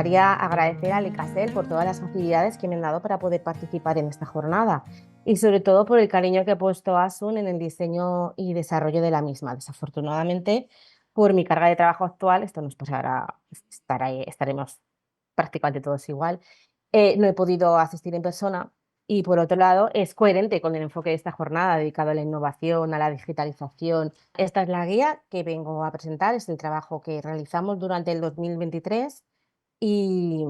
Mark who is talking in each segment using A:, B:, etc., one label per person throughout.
A: gustaría agradecer al ICASEL por todas las facilidades que me han dado para poder participar en esta jornada y sobre todo por el cariño que ha puesto Asun en el diseño y desarrollo de la misma. Desafortunadamente, por mi carga de trabajo actual, esto nos pasará, estaremos prácticamente todos igual, no he podido asistir en persona y por otro lado es coherente con el enfoque de esta jornada dedicado a la innovación, a la digitalización. Esta es la guía que vengo a presentar, es el trabajo que realizamos durante el 2023 y,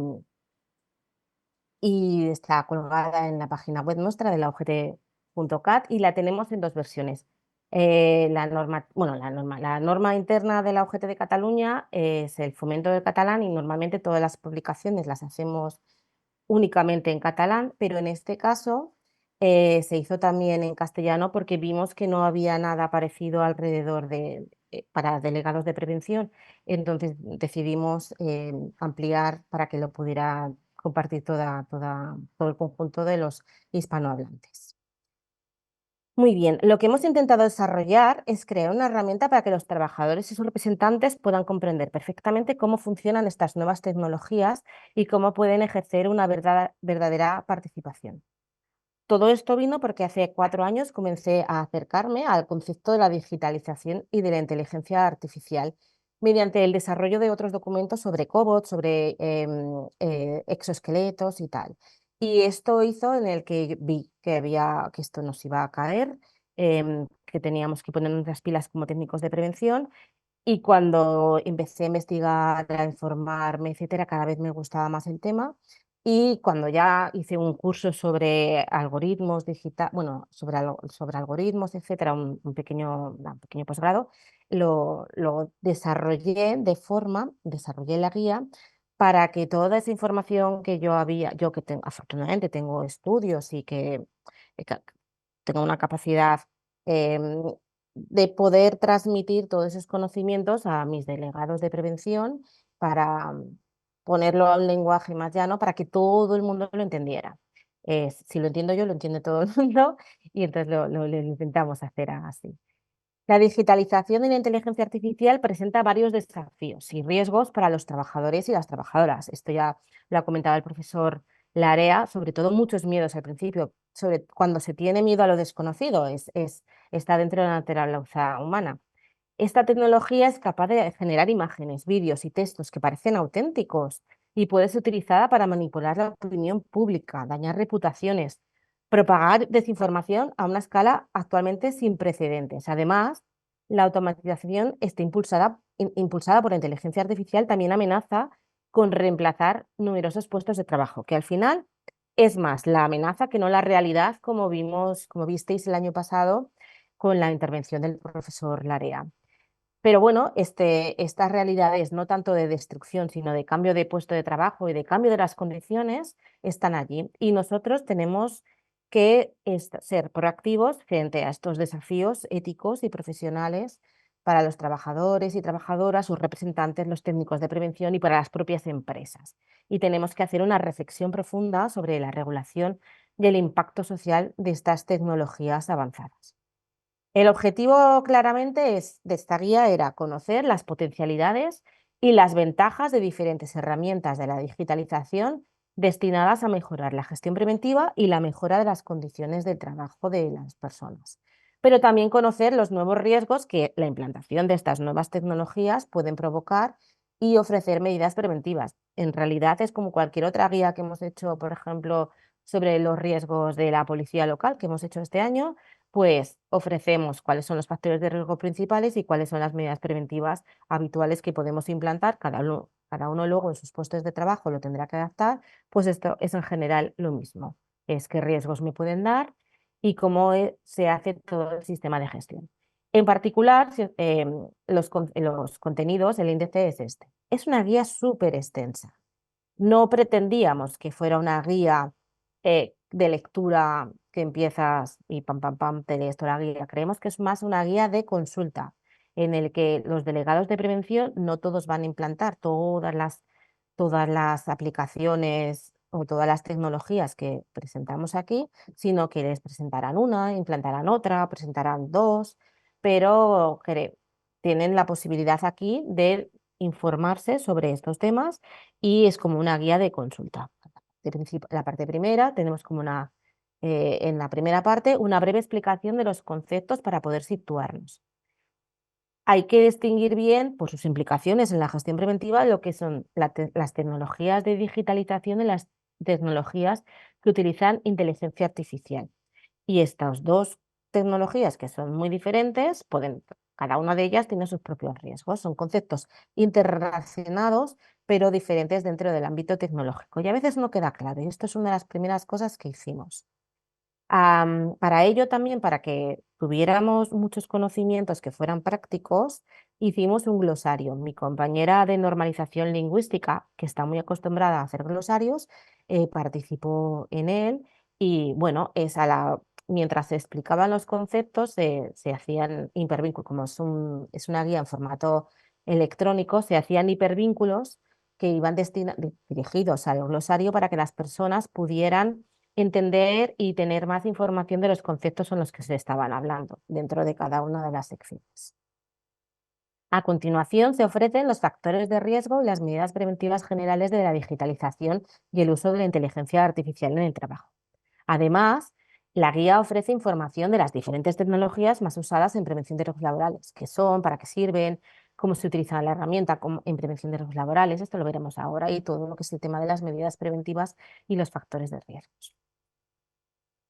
A: y está colgada en la página web nuestra de la OGT.cat y la tenemos en dos versiones. La norma interna de la OGT de Cataluña es el fomento del catalán y normalmente todas las publicaciones las hacemos únicamente en catalán, pero en este caso se hizo también en castellano porque vimos que no había nada parecido alrededor para delegados de prevención. Entonces decidimos ampliar para que lo pudiera compartir todo el conjunto de los hispanohablantes. Muy bien, lo que hemos intentado desarrollar es crear una herramienta para que los trabajadores y sus representantes puedan comprender perfectamente cómo funcionan estas nuevas tecnologías y cómo pueden ejercer una verdadera participación. Todo esto vino porque hace 4 años comencé a acercarme al concepto de la digitalización y de la inteligencia artificial mediante el desarrollo de otros documentos sobre cobots, sobre exoesqueletos y tal. Y esto hizo en el que vi que esto nos iba a caer, que teníamos que ponernos las pilas como técnicos de prevención y cuando empecé a investigar, a informarme, etcétera, cada vez me gustaba más el tema. Y cuando ya hice un curso sobre algoritmos bueno, sobre algoritmos, etcétera, un pequeño posgrado, lo desarrollé la guía para que toda esa información que yo que afortunadamente tengo estudios y que tengo una capacidad em, de poder transmitir todos esos conocimientos a mis delegados de prevención para ponerlo a un lenguaje más llano para que todo el mundo lo entendiera. Si lo entiendo yo, lo entiende todo el mundo y entonces lo intentamos hacer así. La digitalización y la inteligencia artificial presenta varios desafíos y riesgos para los trabajadores y las trabajadoras. Esto ya lo ha comentado el profesor Larea, sobre todo muchos miedos al principio, sobre cuando se tiene miedo a lo desconocido, está dentro de la naturaleza humana. Esta tecnología es capaz de generar imágenes, vídeos y textos que parecen auténticos y puede ser utilizada para manipular la opinión pública, dañar reputaciones, propagar desinformación a una escala actualmente sin precedentes. Además, la automatización está impulsada por la inteligencia artificial también amenaza con reemplazar numerosos puestos de trabajo, que al final es más la amenaza que no la realidad, como visteis el año pasado con la intervención del profesor Larea. Pero bueno, estas realidades no tanto de destrucción, sino de cambio de puesto de trabajo y de cambio de las condiciones están allí. Y nosotros tenemos que ser proactivos frente a estos desafíos éticos y profesionales para los trabajadores y trabajadoras, sus representantes, los técnicos de prevención y para las propias empresas. Y tenemos que hacer una reflexión profunda sobre la regulación y el impacto social de estas tecnologías avanzadas. El objetivo claramente de esta guía era conocer las potencialidades y las ventajas de diferentes herramientas de la digitalización destinadas a mejorar la gestión preventiva y la mejora de las condiciones de trabajo de las personas. Pero también conocer los nuevos riesgos que la implantación de estas nuevas tecnologías pueden provocar y ofrecer medidas preventivas. En realidad es como cualquier otra guía que hemos hecho, por ejemplo, sobre los riesgos de la policía local que hemos hecho este año, pues ofrecemos cuáles son los factores de riesgo principales y cuáles son las medidas preventivas habituales que podemos implantar. Cada uno luego en sus puestos de trabajo lo tendrá que adaptar, pues esto es en general lo mismo. Es qué riesgos me pueden dar y cómo se hace todo el sistema de gestión. En particular, los contenidos, el índice es este. Es una guía súper extensa. No pretendíamos que fuera una guía de lectura que empiezas y pam, pam, pam, te lees toda la guía. Creemos que es más una guía de consulta en el que los delegados de prevención no todos van a implantar todas las aplicaciones o todas las tecnologías que presentamos aquí, sino que les presentarán una, implantarán otra, presentarán dos, pero tienen la posibilidad aquí de informarse sobre estos temas y es como una guía de consulta. La parte primera tenemos como en la primera parte una breve explicación de los conceptos para poder situarnos. Hay que distinguir bien por sus implicaciones en la gestión preventiva lo que son las tecnologías de digitalización y las tecnologías que utilizan inteligencia artificial. Y estas dos tecnologías, que son muy diferentes, cada una de ellas tiene sus propios riesgos. Son conceptos interrelacionados, pero diferentes dentro del ámbito tecnológico. Y a veces no queda claro. Y esto es una de las primeras cosas que hicimos. Para ello también, para que tuviéramos muchos conocimientos que fueran prácticos, hicimos un glosario. Mi compañera de normalización lingüística, que está muy acostumbrada a hacer glosarios, participó en él y bueno, mientras se explicaban los conceptos, se hacían hipervínculos, como es una guía en formato electrónico, se hacían hipervínculos que iban dirigidos al glosario para que las personas pudieran entender y tener más información de los conceptos en los que se estaban hablando dentro de cada una de las secciones. A continuación, se ofrecen los factores de riesgo y las medidas preventivas generales de la digitalización y el uso de la inteligencia artificial en el trabajo. Además, la guía ofrece información de las diferentes tecnologías más usadas en prevención de riesgos laborales, qué son, para qué sirven, cómo se utiliza la herramienta en prevención de riesgos laborales, esto lo veremos ahora, y todo lo que es el tema de las medidas preventivas y los factores de riesgo.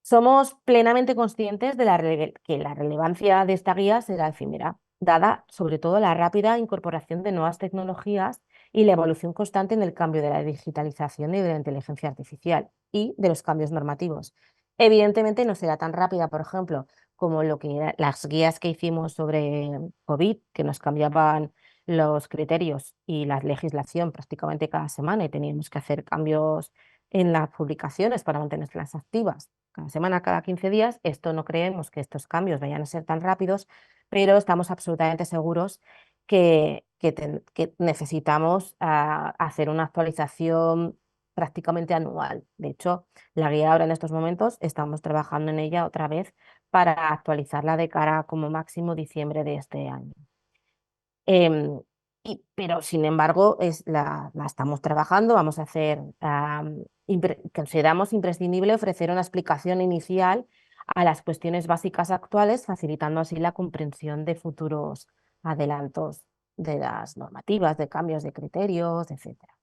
A: Somos plenamente conscientes de que la relevancia de esta guía será efímera, dada sobre todo la rápida incorporación de nuevas tecnologías y la evolución constante en el cambio de la digitalización y de la inteligencia artificial y de los cambios normativos. Evidentemente no será tan rápida, por ejemplo, como las guías que hicimos sobre COVID, que nos cambiaban los criterios y la legislación prácticamente cada semana y teníamos que hacer cambios en las publicaciones para mantenerlas activas cada semana, cada 15 días. Esto no creemos que estos cambios vayan a ser tan rápidos, pero estamos absolutamente seguros que necesitamos hacer una actualización prácticamente anual. De hecho, la guía ahora en estos momentos estamos trabajando en ella otra vez para actualizarla de cara como máximo diciembre de este año. Em, pero sin embargo, la estamos trabajando, vamos a hacer, consideramos imprescindible ofrecer una explicación inicial a las cuestiones básicas actuales, facilitando así la comprensión de futuros adelantos de las normativas, de cambios de criterios, etcétera.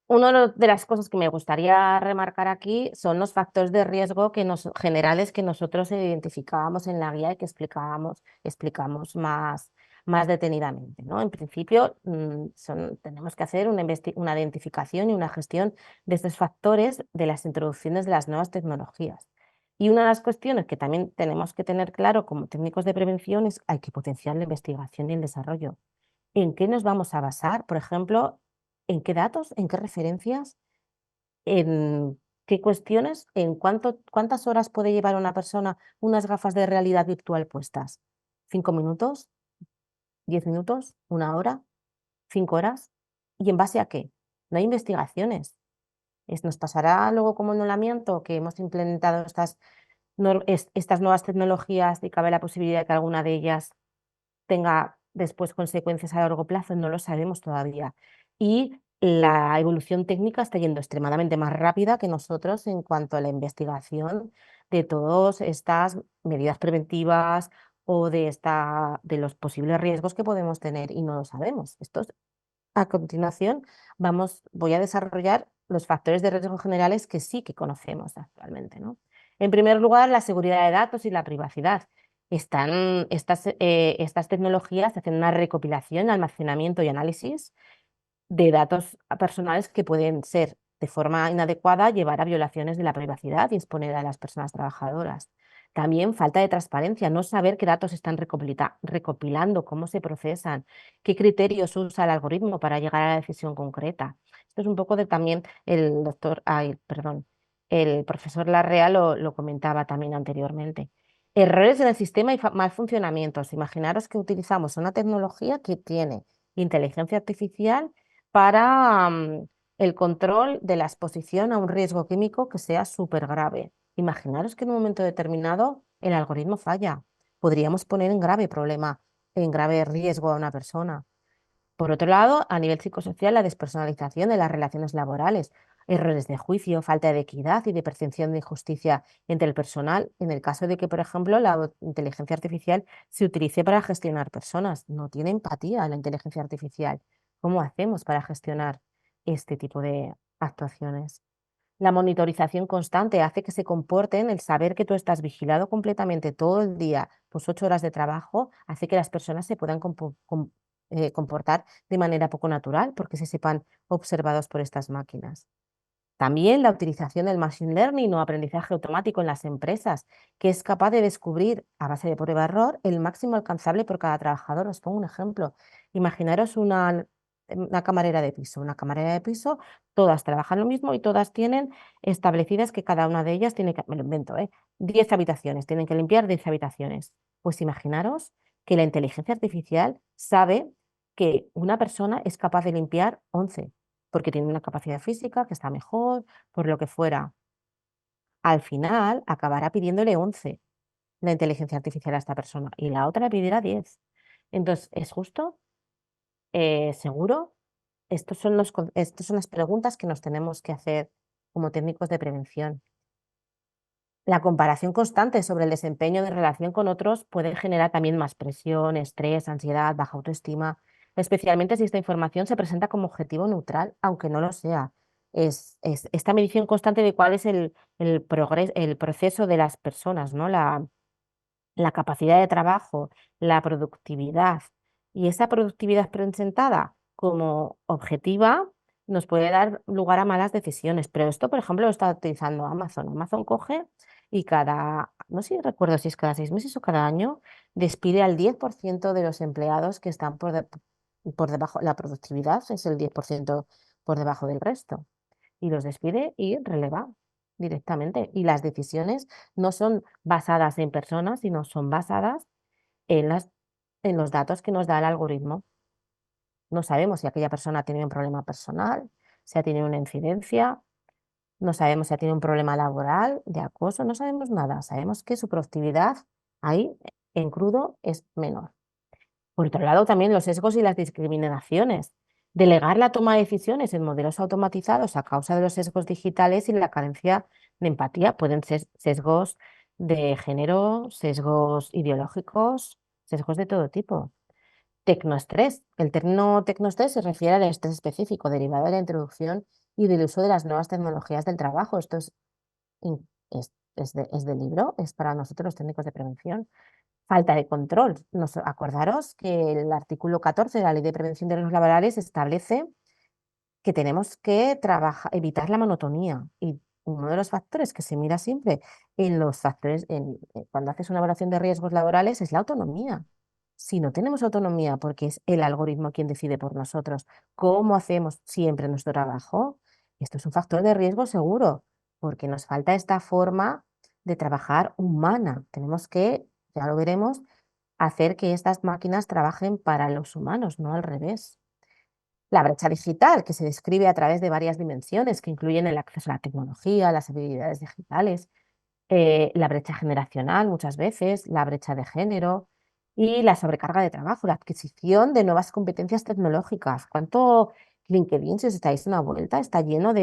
A: Una de las cosas que me gustaría remarcar aquí son los factores de riesgo generales que nosotros identificábamos en la guía y que explicamos más detenidamente, ¿no? En principio, tenemos que hacer una identificación y una gestión de estos factores de las introducciones de las nuevas tecnologías. Y una de las cuestiones que también tenemos que tener claro como técnicos de prevención es que hay que potenciar la investigación y el desarrollo. ¿En qué nos vamos a basar? Por ejemplo, ¿en qué datos? ¿En qué referencias? ¿En qué cuestiones? ¿Cuántas horas puede llevar una persona unas gafas de realidad virtual puestas? ¿5 minutos? ¿10 minutos? ¿1 hora? ¿5 horas? ¿Y en base a qué? No hay investigaciones. Nos pasará luego como en Nolamiento, que hemos implementado estas nuevas tecnologías y cabe la posibilidad de que alguna de ellas tenga después consecuencias a largo plazo, no lo sabemos todavía. Y la evolución técnica está yendo extremadamente más rápida que nosotros en cuanto a la investigación de todas estas medidas preventivas o de los posibles riesgos que podemos tener y no lo sabemos. A continuación, voy a desarrollar los factores de riesgo generales que sí que conocemos actualmente, ¿no? En primer lugar, la seguridad de datos y la privacidad. Estas tecnologías hacen una recopilación, almacenamiento y análisis de datos personales que pueden ser de forma inadecuada llevar a violaciones de la privacidad y exponer a las personas trabajadoras. También falta de transparencia, no saber qué datos están recopilando, cómo se procesan, qué criterios usa el algoritmo para llegar a la decisión concreta. Esto es un poco de también el profesor Larrea lo comentaba también anteriormente. Errores en el sistema y mal funcionamientos. Imaginaros que utilizamos una tecnología que tiene inteligencia artificial para el control de la exposición a un riesgo químico que sea súper grave. Imaginaros que en un momento determinado el algoritmo falla. Podríamos poner en grave problema en grave riesgo a una persona. Por otro lado, a nivel psicosocial, la despersonalización de las relaciones laborales, errores de juicio, falta de equidad y de percepción de injusticia entre el personal, en el caso de que, por ejemplo, la inteligencia artificial se utilice para gestionar personas. No tiene empatía la inteligencia artificial. ¿Cómo hacemos para gestionar este tipo de actuaciones? La monitorización constante hace que se comporten, el saber que tú estás vigilado completamente todo el día, tus 8 horas de trabajo, hace que las personas se puedan comportar de manera poco natural porque se sepan observados por estas máquinas. También la utilización del machine learning o aprendizaje automático en las empresas, que es capaz de descubrir a base de prueba-error el máximo alcanzable por cada trabajador. Os pongo un ejemplo. Imaginaros una camarera de piso. Una camarera de piso, todas trabajan lo mismo y todas tienen establecidas que cada una de ellas tiene que, me lo invento, 10 habitaciones, tienen que limpiar 10 habitaciones. Pues imaginaros que la inteligencia artificial sabe que una persona es capaz de limpiar 11 porque tiene una capacidad física que está mejor, por lo que fuera. Al final acabará pidiéndole 11 la inteligencia artificial a esta persona y la otra le pedirá 10. Entonces, ¿es justo? ¿Seguro? Estas son las preguntas que nos tenemos que hacer como técnicos de prevención. La comparación constante sobre el desempeño de relación con otros puede generar también más presión, estrés, ansiedad, baja autoestima, especialmente si esta información se presenta como objetivo neutral, aunque no lo sea. Es esta medición constante de cuál es el proceso de las personas, ¿no? La capacidad de trabajo, la productividad. Y esa productividad presentada como objetiva nos puede dar lugar a malas decisiones. Pero esto, por ejemplo, lo está utilizando Amazon. Amazon coge y no sé, recuerdo si es cada 6 meses o cada año, despide al 10% de los empleados que están por debajo. La productividad es el 10% por debajo del resto y los despide y releva directamente. Y las decisiones no son basadas en personas, sino son basadas en en los datos que nos da el algoritmo. No sabemos si aquella persona ha tenido un problema personal, si ha tenido una incidencia, no sabemos si ha tenido un problema laboral, de acoso, no sabemos nada. Sabemos que su productividad ahí en crudo es menor. Por otro lado, también los sesgos y las discriminaciones. Delegar la toma de decisiones en modelos automatizados a causa de los sesgos digitales y la carencia de empatía pueden ser sesgos de género, sesgos ideológicos, sesgos de todo tipo. Tecnoestrés. El término tecnoestrés se refiere al estrés específico derivado de la introducción y del uso de las nuevas tecnologías del trabajo. Esto es de libro, es para nosotros los técnicos de prevención. Falta de control. Acordaros que el artículo 14 de la Ley de Prevención de Riesgos Laborales establece que tenemos que evitar la monotonía. Y uno de los factores que se mira siempre en los factores, cuando haces una evaluación de riesgos laborales, es la autonomía. Si no tenemos autonomía, porque es el algoritmo quien decide por nosotros cómo hacemos siempre nuestro trabajo, esto es un factor de riesgo seguro, porque nos falta esta forma de trabajar humana. Tenemos que, ya lo veremos, hacer que estas máquinas trabajen para los humanos, no al revés. La brecha digital, que se describe a través de varias dimensiones que incluyen el acceso a la tecnología, las habilidades digitales, la brecha generacional muchas veces, la brecha de género y la sobrecarga de trabajo, la adquisición de nuevas competencias tecnológicas. ¿Cuánto LinkedIn, si os estáis una vuelta, está lleno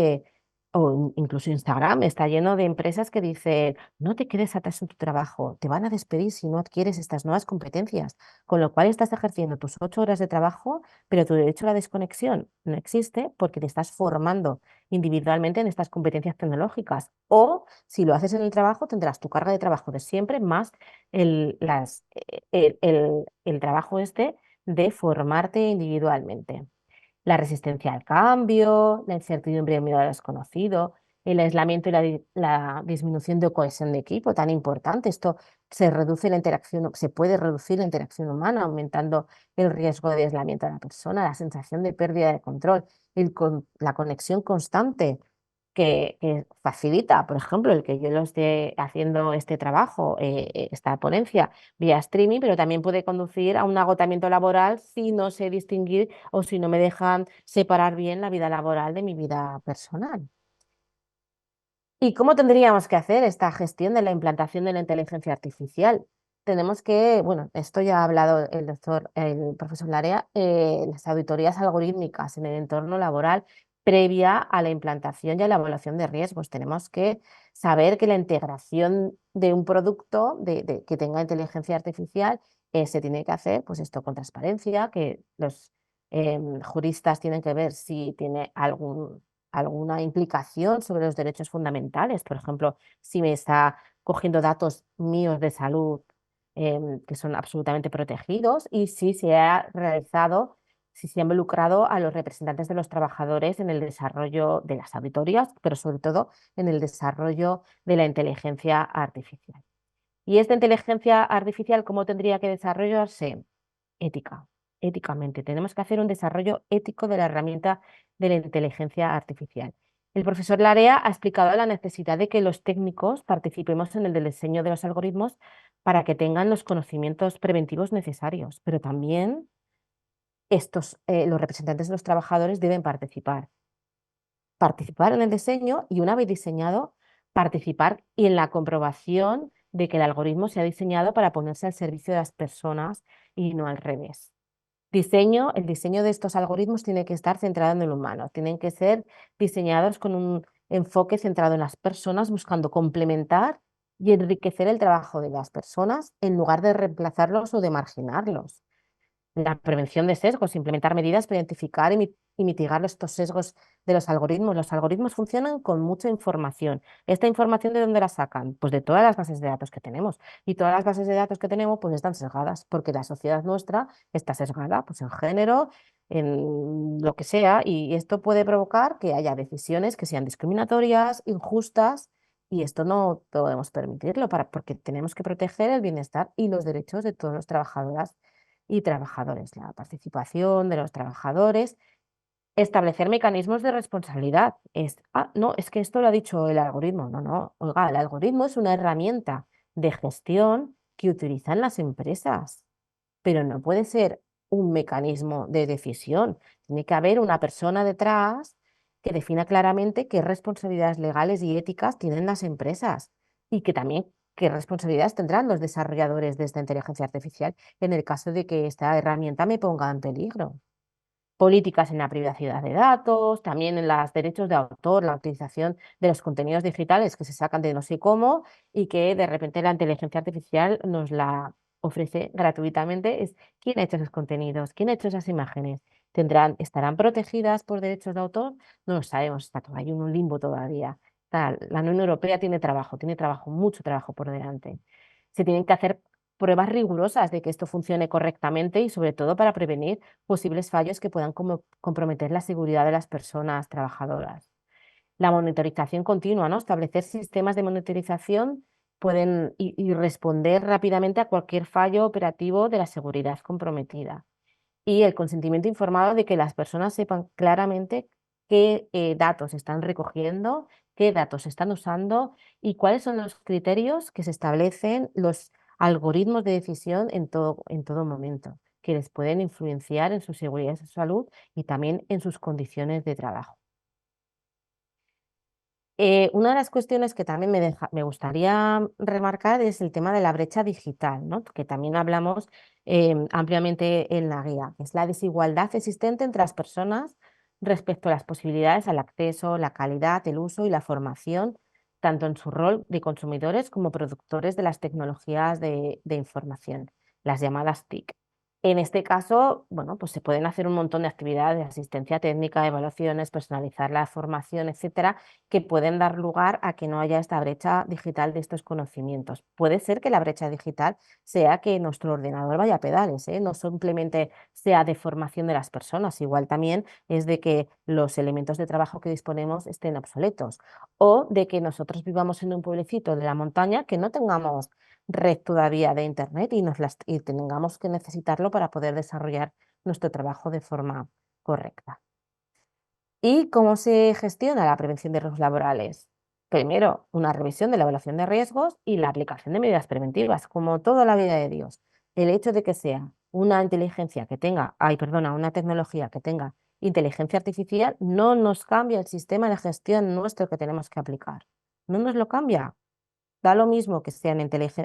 A: incluso Instagram, está lleno de empresas que dicen, no te quedes atrás en tu trabajo, te van a despedir si no adquieres estas nuevas competencias, con lo cual estás ejerciendo tus 8 horas de trabajo, pero tu derecho a la desconexión no existe porque te estás formando individualmente en estas competencias tecnológicas. O si lo haces en el trabajo, tendrás tu carga de trabajo de siempre más el trabajo de formarte individualmente. La resistencia al cambio, la incertidumbre y el miedo a lo desconocido, el aislamiento y la disminución de cohesión de equipo, tan importante. Esto se reduce la interacción, se puede reducir la interacción humana, aumentando el riesgo de aislamiento de la persona, la sensación de pérdida de control, la conexión constante que facilita, por ejemplo, el que yo lo esté haciendo este trabajo, esta ponencia vía streaming, pero también puede conducir a un agotamiento laboral si no sé distinguir o si no me dejan separar bien la vida laboral de mi vida personal. ¿Y cómo tendríamos que hacer esta gestión de la implantación de la inteligencia artificial? tenemos que, bueno, esto ya ha hablado el profesor Larea, las auditorías algorítmicas en el entorno laboral previa a la implantación y a la evaluación de riesgos. Tenemos que saber que la integración de un producto que tenga inteligencia artificial se tiene que hacer, pues esto con transparencia, que los juristas tienen que ver si tiene alguna implicación sobre los derechos fundamentales. Por ejemplo, si me está cogiendo datos míos de salud que son absolutamente protegidos y si se ha realizado, si se ha involucrado a los representantes de los trabajadores en el desarrollo de las auditorías, pero sobre todo en el desarrollo de la inteligencia artificial. ¿Y esta inteligencia artificial cómo tendría que desarrollarse? Ética, éticamente. Tenemos que hacer un desarrollo ético de la herramienta de la inteligencia artificial. El profesor Larea ha explicado la necesidad de que los técnicos participemos en el diseño de los algoritmos para que tengan los conocimientos preventivos necesarios, pero también los representantes de los trabajadores deben participar en el diseño y una vez diseñado, participar y en la comprobación de que el algoritmo se ha diseñado para ponerse al servicio de las personas y no al revés. El diseño de estos algoritmos tiene que estar centrado en el humano, tienen que ser diseñados con un enfoque centrado en las personas, buscando complementar y enriquecer el trabajo de las personas en lugar de reemplazarlos o de marginarlos. La prevención de sesgos, implementar medidas para identificar y mitigar estos sesgos de los algoritmos. Los algoritmos funcionan con mucha información. ¿Esta información de dónde la sacan? Pues de todas las bases de datos que tenemos. Y todas las bases de datos que tenemos pues están sesgadas, porque la sociedad nuestra está sesgada pues en género, en lo que sea, y esto puede provocar que haya decisiones que sean discriminatorias, injustas, y esto no podemos permitirlo porque tenemos que proteger el bienestar y los derechos de todos los trabajadoras y trabajadores, la participación de los trabajadores, establecer mecanismos de responsabilidad. No, es que esto lo ha dicho el algoritmo. No, no, oiga, el algoritmo es una herramienta de gestión que utilizan las empresas, pero no puede ser un mecanismo de decisión. Tiene que haber una persona detrás que defina claramente qué responsabilidades legales y éticas tienen las empresas y que también qué responsabilidades tendrán los desarrolladores de esta inteligencia artificial en el caso de que esta herramienta me ponga en peligro. Políticas en la privacidad de datos, también en los derechos de autor, la utilización de los contenidos digitales que se sacan de no sé cómo y que de repente la inteligencia artificial nos la ofrece gratuitamente. ¿Quién ha hecho esos contenidos? ¿Quién ha hecho esas imágenes? ¿Estarán protegidas por derechos de autor? No lo sabemos, está todo ahí en un limbo todavía. La Unión Europea tiene trabajo, mucho trabajo por delante. Se tienen que hacer pruebas rigurosas de que esto funcione correctamente y sobre todo para prevenir posibles fallos que puedan comprometer la seguridad de las personas trabajadoras. La monitorización continua, ¿no? Establecer sistemas de monitorización y responder rápidamente a cualquier fallo operativo de la seguridad comprometida. Y el consentimiento informado de que las personas sepan claramente qué datos están recogiendo, qué datos están usando y cuáles son los criterios que se establecen los algoritmos de decisión en todo momento, que les pueden influenciar en su seguridad y su salud y también en sus condiciones de trabajo. Una de las cuestiones que también me gustaría remarcar es el tema de la brecha digital, ¿no? Que también hablamos ampliamente en la guía, que es la desigualdad existente entre las personas respecto a las posibilidades al acceso, la calidad, el uso y la formación, tanto en su rol de consumidores como productores de las tecnologías de información, las llamadas TIC. En este caso, bueno, pues se pueden hacer un montón de actividades de asistencia técnica, evaluaciones, personalizar la formación, etcétera, que pueden dar lugar a que no haya esta brecha digital de estos conocimientos. Puede ser que la brecha digital sea que nuestro ordenador vaya a pedales, ¿eh? No simplemente sea de formación de las personas, igual también es de que los elementos de trabajo que disponemos estén obsoletos o de que nosotros vivamos en un pueblecito de la montaña que no tengamos red todavía de internet y tengamos que necesitarlo para poder desarrollar nuestro trabajo de forma correcta. ¿Y cómo se gestiona la prevención de riesgos laborales? Primero, una revisión de la evaluación de riesgos y la aplicación de medidas preventivas, como toda la vida de Dios. El hecho de que sea una inteligencia que tenga, una tecnología que tenga inteligencia artificial no nos cambia el sistema de gestión nuestro que tenemos que aplicar. No nos lo cambia. Da lo mismo que sea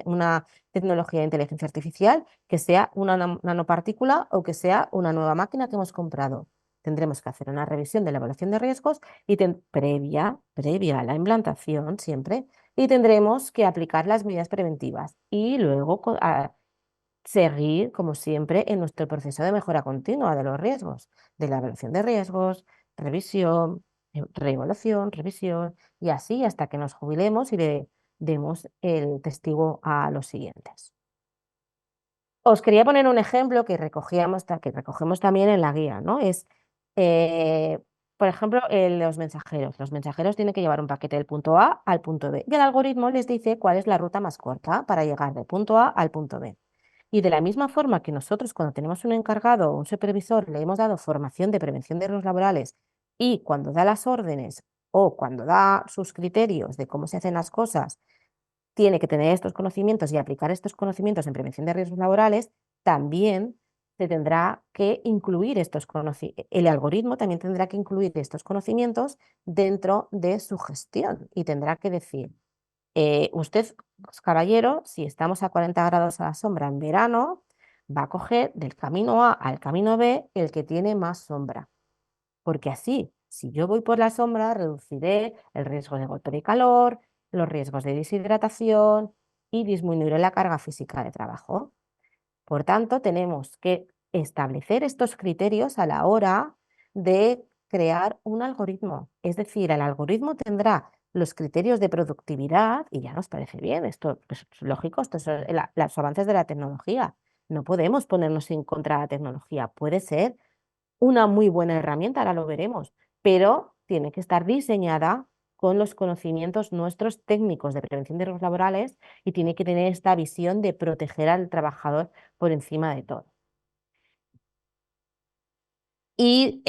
A: una tecnología de inteligencia artificial, que sea una nanopartícula o que sea una nueva máquina que hemos comprado. Tendremos que hacer una revisión de la evaluación de riesgos previa a la implantación siempre, y tendremos que aplicar las medidas preventivas y luego seguir, como siempre, en nuestro proceso de mejora continua de los riesgos, de la evaluación de riesgos, revisión, reevaluación, revisión, y así hasta que nos jubilemos y le demos el testigo a los siguientes. Os quería poner un ejemplo que recogemos también en la guía, ¿no? Eh, por ejemplo, los mensajeros. Los mensajeros tienen que llevar un paquete del punto A al punto B y el algoritmo les dice cuál es la ruta más corta para llegar del punto A al punto B. Y de la misma forma que nosotros, cuando tenemos un encargado o un supervisor, le hemos dado formación de prevención de riesgos laborales, y cuando da las órdenes o cuando da sus criterios de cómo se hacen las cosas, tiene que tener estos conocimientos y aplicar estos conocimientos en prevención de riesgos laborales, también se tendrá que incluir el algoritmo también tendrá que incluir estos conocimientos dentro de su gestión y tendrá que decir, usted, caballero, si estamos a 40 grados a la sombra en verano, va a coger del camino A al camino B el que tiene más sombra, porque así, si yo voy por la sombra, reduciré el riesgo de golpe de calor, los riesgos de deshidratación y disminuiré la carga física de trabajo. Por tanto, tenemos que establecer estos criterios a la hora de crear un algoritmo. Es decir, el algoritmo tendrá los criterios de productividad y ya nos parece bien. Esto pues, es lógico, estos son los avances de la tecnología. No podemos ponernos en contra de la tecnología. Puede ser una muy buena herramienta, ahora lo veremos, pero tiene que estar diseñada con los conocimientos nuestros técnicos de prevención de riesgos laborales y tiene que tener esta visión de proteger al trabajador por encima de todo. Y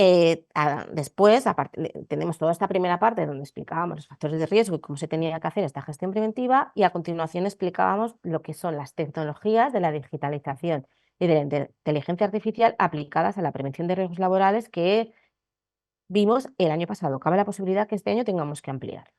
A: después, tenemos toda esta primera parte donde explicábamos los factores de riesgo y cómo se tenía que hacer esta gestión preventiva, y a continuación explicábamos lo que son las tecnologías de la digitalización y de la inteligencia artificial aplicadas a la prevención de riesgos laborales que vimos el año pasado. Cabe la posibilidad que este año tengamos que ampliar.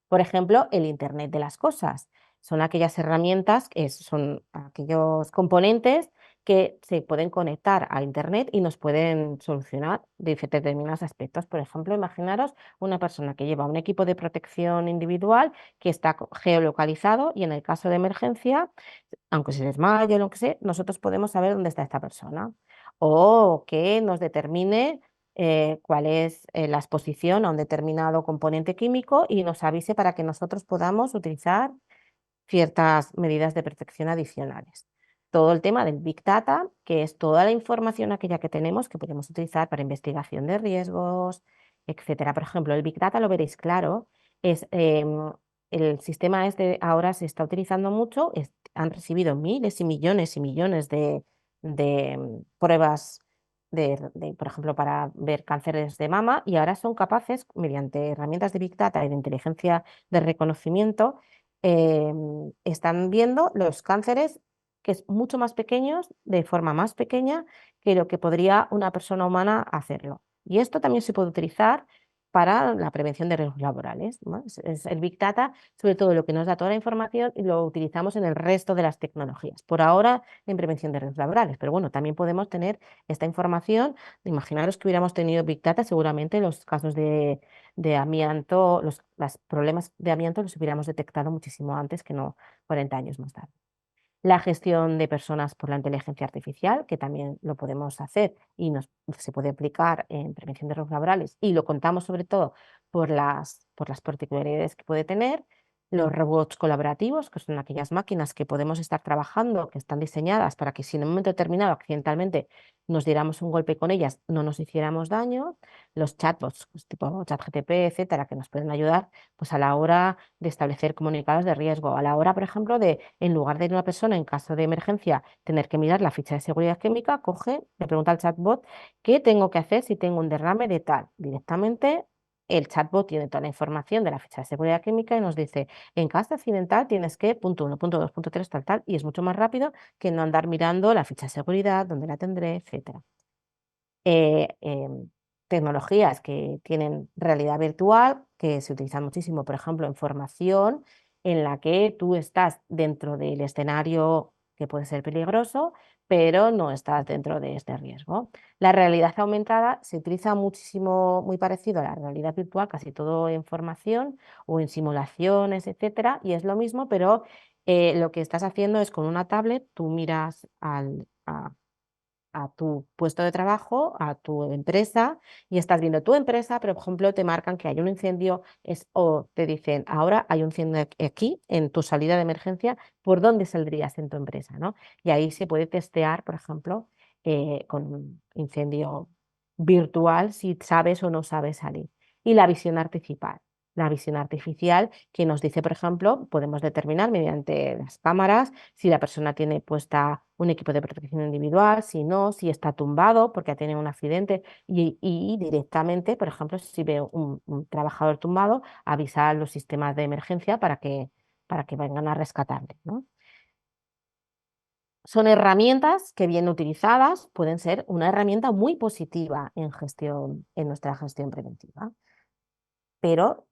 A: Por ejemplo, el Internet de las cosas. Son aquellas herramientas, son aquellos componentes que se pueden conectar a Internet y nos pueden solucionar determinados aspectos. Por ejemplo, imaginaros una persona que lleva un equipo de protección individual que está geolocalizado y en el caso de emergencia, aunque se desmaye o lo que sea, nosotros podemos saber dónde está esta persona. O que nos determine cuál es la exposición a un determinado componente químico y nos avise para que nosotros podamos utilizar ciertas medidas de protección adicionales. Todo el tema del Big Data, que es toda la información aquella que tenemos que podemos utilizar para investigación de riesgos, etcétera. Por ejemplo, el Big Data, lo veréis claro, es el sistema este ahora se está utilizando mucho, han recibido miles y millones de pruebas por ejemplo, para ver cánceres de mama, y ahora son capaces, mediante herramientas de Big Data y de inteligencia de reconocimiento, están viendo los cánceres que es mucho más pequeños, de forma más pequeña que lo que podría una persona humana hacerlo. Y esto también se puede utilizar para la prevención de riesgos laborales, ¿no? Es el Big Data, sobre todo lo que nos da toda la información, y lo utilizamos en el resto de las tecnologías. Por ahora, en prevención de riesgos laborales, pero bueno, también podemos tener esta información. Imaginaros que hubiéramos tenido Big Data, seguramente los casos de amianto, los problemas de amianto los hubiéramos detectado muchísimo antes que no 40 años más tarde. La gestión de personas por la inteligencia artificial, que también lo podemos hacer y se puede aplicar en prevención de riesgos laborales, y lo contamos sobre todo por las particularidades que puede tener. Los robots colaborativos, que son aquellas máquinas que podemos estar trabajando, que están diseñadas para que si en un momento determinado accidentalmente nos diéramos un golpe con ellas, no nos hiciéramos daño. Los chatbots, pues, tipo ChatGPT, etcétera, que nos pueden ayudar pues, a la hora de establecer comunicados de riesgo, a la hora, por ejemplo, de, en lugar de ir a una persona en caso de emergencia, tener que mirar la ficha de seguridad química, coge, le pregunta al chatbot qué tengo que hacer si tengo un derrame de tal. Directamente el chatbot tiene toda la información de la ficha de seguridad química y nos dice, en caso accidental tienes que punto 1, punto 2, punto 3, tal, tal, y es mucho más rápido que no andar mirando la ficha de seguridad, dónde la tendré, etcétera. eh, em, Tecnologías que tienen realidad virtual, que se utilizan muchísimo, por ejemplo, en formación, en la que tú estás dentro del escenario que puede ser peligroso, pero no estás dentro de este riesgo. La realidad aumentada se utiliza muchísimo, muy parecido a la realidad virtual, casi todo en formación o en simulaciones, etcétera, y es lo mismo, pero lo que estás haciendo es con una tablet, tú miras a tu puesto de trabajo, a tu empresa, y estás viendo tu empresa, pero por ejemplo te marcan que hay un incendio o te dicen, ahora hay un incendio aquí en tu salida de emergencia, ¿por dónde saldrías en tu empresa? ¿No? Y ahí se puede testear, por ejemplo, con un incendio virtual si sabes o no sabes salir. Y la visión artificial. La visión artificial que nos dice, por ejemplo, podemos determinar mediante las cámaras si la persona tiene puesta un equipo de protección individual, si no, si está tumbado porque ha tenido un accidente y directamente, por ejemplo, si veo un trabajador tumbado, avisar a los sistemas de emergencia para que vengan a rescatarle, ¿no? Son herramientas que bien utilizadas pueden ser una herramienta muy positiva en gestión, en nuestra gestión preventiva, pero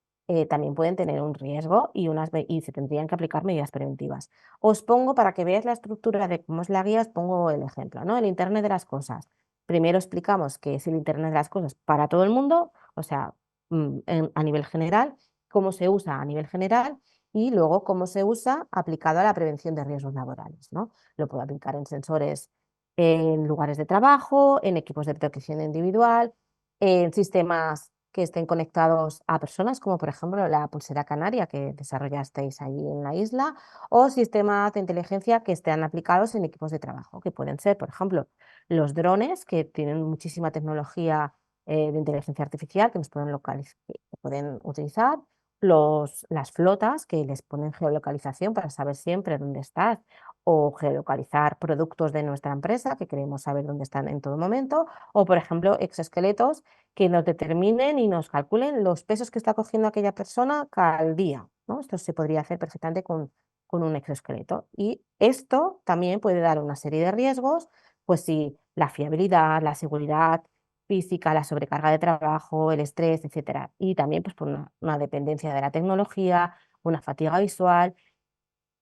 A: también pueden tener un riesgo y se tendrían que aplicar medidas preventivas. Os pongo, para que veáis la estructura de cómo es la guía, os pongo el ejemplo, ¿no? El Internet de las cosas. Primero explicamos qué es el Internet de las cosas para todo el mundo, o sea, a nivel general, cómo se usa a nivel general y luego cómo se usa aplicado a la prevención de riesgos laborales, ¿no? Lo puedo aplicar en sensores en lugares de trabajo, en equipos de protección individual, en sistemas que estén conectados a personas, como por ejemplo la pulsera canaria que desarrollasteis ahí en la isla, o sistemas de inteligencia que estén aplicados en equipos de trabajo, que pueden ser, por ejemplo, los drones, que tienen muchísima tecnología de inteligencia artificial que nos pueden localizar, que pueden utilizar, las flotas que les ponen geolocalización para saber siempre dónde estás, o geolocalizar productos de nuestra empresa que queremos saber dónde están en todo momento, o por ejemplo exoesqueletos que nos determinen y nos calculen los pesos que está cogiendo aquella persona cada día, ¿no? Esto se podría hacer perfectamente con un exoesqueleto. Y esto también puede dar una serie de riesgos, pues si la fiabilidad, la seguridad física, la sobrecarga de trabajo, el estrés, etcétera. Y también pues, por una dependencia de la tecnología, una fatiga visual.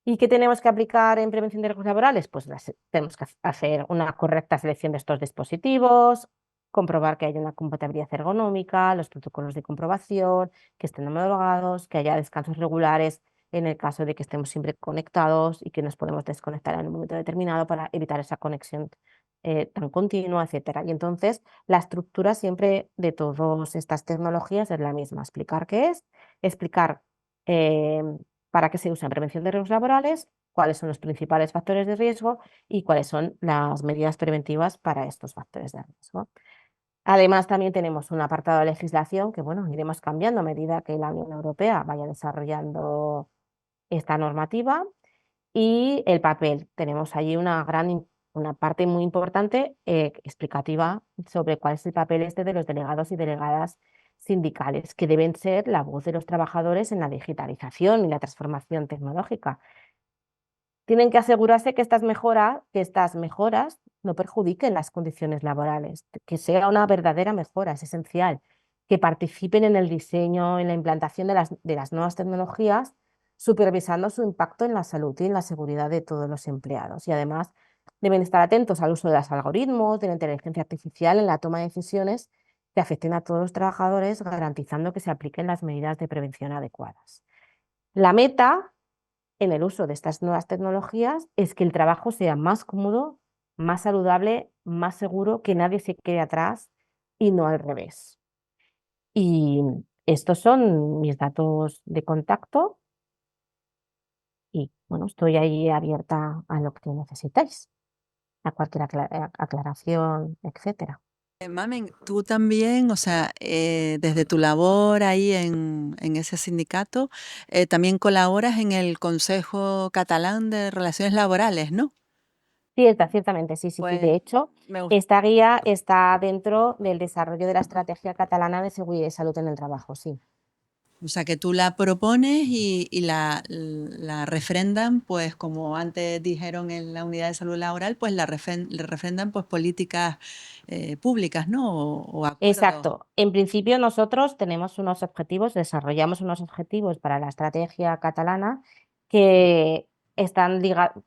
A: ¿Y qué tenemos que aplicar en prevención de riesgos laborales? Pues tenemos que hacer una correcta selección de estos dispositivos, comprobar que haya una compatibilidad ergonómica, los protocolos de comprobación, que estén homologados, que haya descansos regulares en el caso de que estemos siempre conectados y que nos podemos desconectar en un momento determinado para evitar esa conexión tan continua, etcétera. Y entonces la estructura siempre de todas estas tecnologías es la misma: explicar qué es, explicar eh, para qué se usa en prevención de riesgos laborales, cuáles son los principales factores de riesgo y cuáles son las medidas preventivas para estos factores de riesgo. Además, también tenemos un apartado de legislación que, bueno, iremos cambiando a medida que la Unión Europea vaya desarrollando esta normativa. Y el papel, tenemos allí una parte muy importante explicativa sobre cuál es el papel este de los delegados y delegadas sindicales, que deben ser la voz de los trabajadores en la digitalización y la transformación tecnológica. Tienen que asegurarse que estas mejoras no perjudiquen las condiciones laborales, que sea una verdadera mejora, es esencial, que participen en el diseño, en la implantación de las nuevas tecnologías, supervisando su impacto en la salud y en la seguridad de todos los empleados. Y además deben estar atentos al uso de los algoritmos, de la inteligencia artificial en la toma de decisiones que afecten a todos los trabajadores, garantizando que se apliquen las medidas de prevención adecuadas. La meta en el uso de estas nuevas tecnologías es que el trabajo sea más cómodo, más saludable, más seguro, que nadie se quede atrás y no al revés. Y estos son mis datos de contacto y bueno, estoy ahí abierta a lo que necesitéis, a cualquier aclaración, etcétera.
B: Mamen, tú también, o sea, desde tu labor ahí en ese sindicato, también colaboras en el Consejo Catalán de Relaciones Laborales, ¿no?
A: Ciertamente, sí, sí, sí. De
B: Pues
A: hecho,
B: me gusta.
A: esta guía está dentro del desarrollo de la Estrategia Catalana de Seguridad y Salud en el Trabajo, sí.
B: O sea, que tú la propones y la refrendan, pues como antes dijeron en la unidad de salud laboral, pues le refrendan pues políticas públicas, ¿no? O acuerdos.
A: Exacto. En principio nosotros tenemos unos objetivos, desarrollamos unos objetivos para la estrategia catalana que están ligados,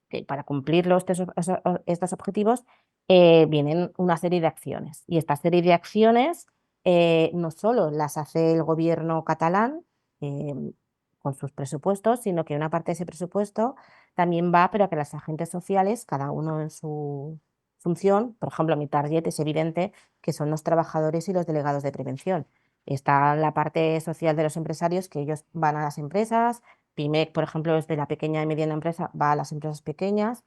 A: que para cumplir estos objetivos vienen una serie de acciones. Y esta serie de acciones no solo las hace el gobierno catalán eh, con sus presupuestos, sino que una parte de ese presupuesto también va para que los agentes sociales, cada uno en su función, por ejemplo, mi target es evidente que son los trabajadores y los delegados de prevención. Está la parte social de los empresarios, que ellos van a las empresas. PIMEC, por ejemplo, es de la pequeña y mediana empresa, va a las empresas pequeñas.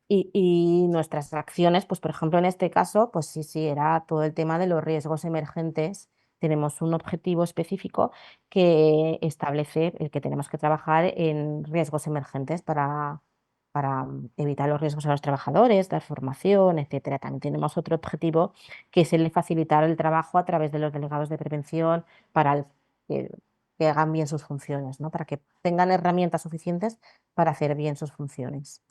A: Y nuestras acciones, pues por ejemplo, en este caso, pues sí, sí, era todo el tema de los riesgos emergentes. Tenemos un objetivo específico que establece el que tenemos que trabajar en riesgos emergentes para evitar los riesgos a los trabajadores, dar formación, etcétera. También tenemos otro objetivo que es el de facilitar el trabajo a través de los delegados de prevención para que, que hagan bien sus funciones, ¿no? Para que tengan herramientas suficientes para hacer bien sus funciones.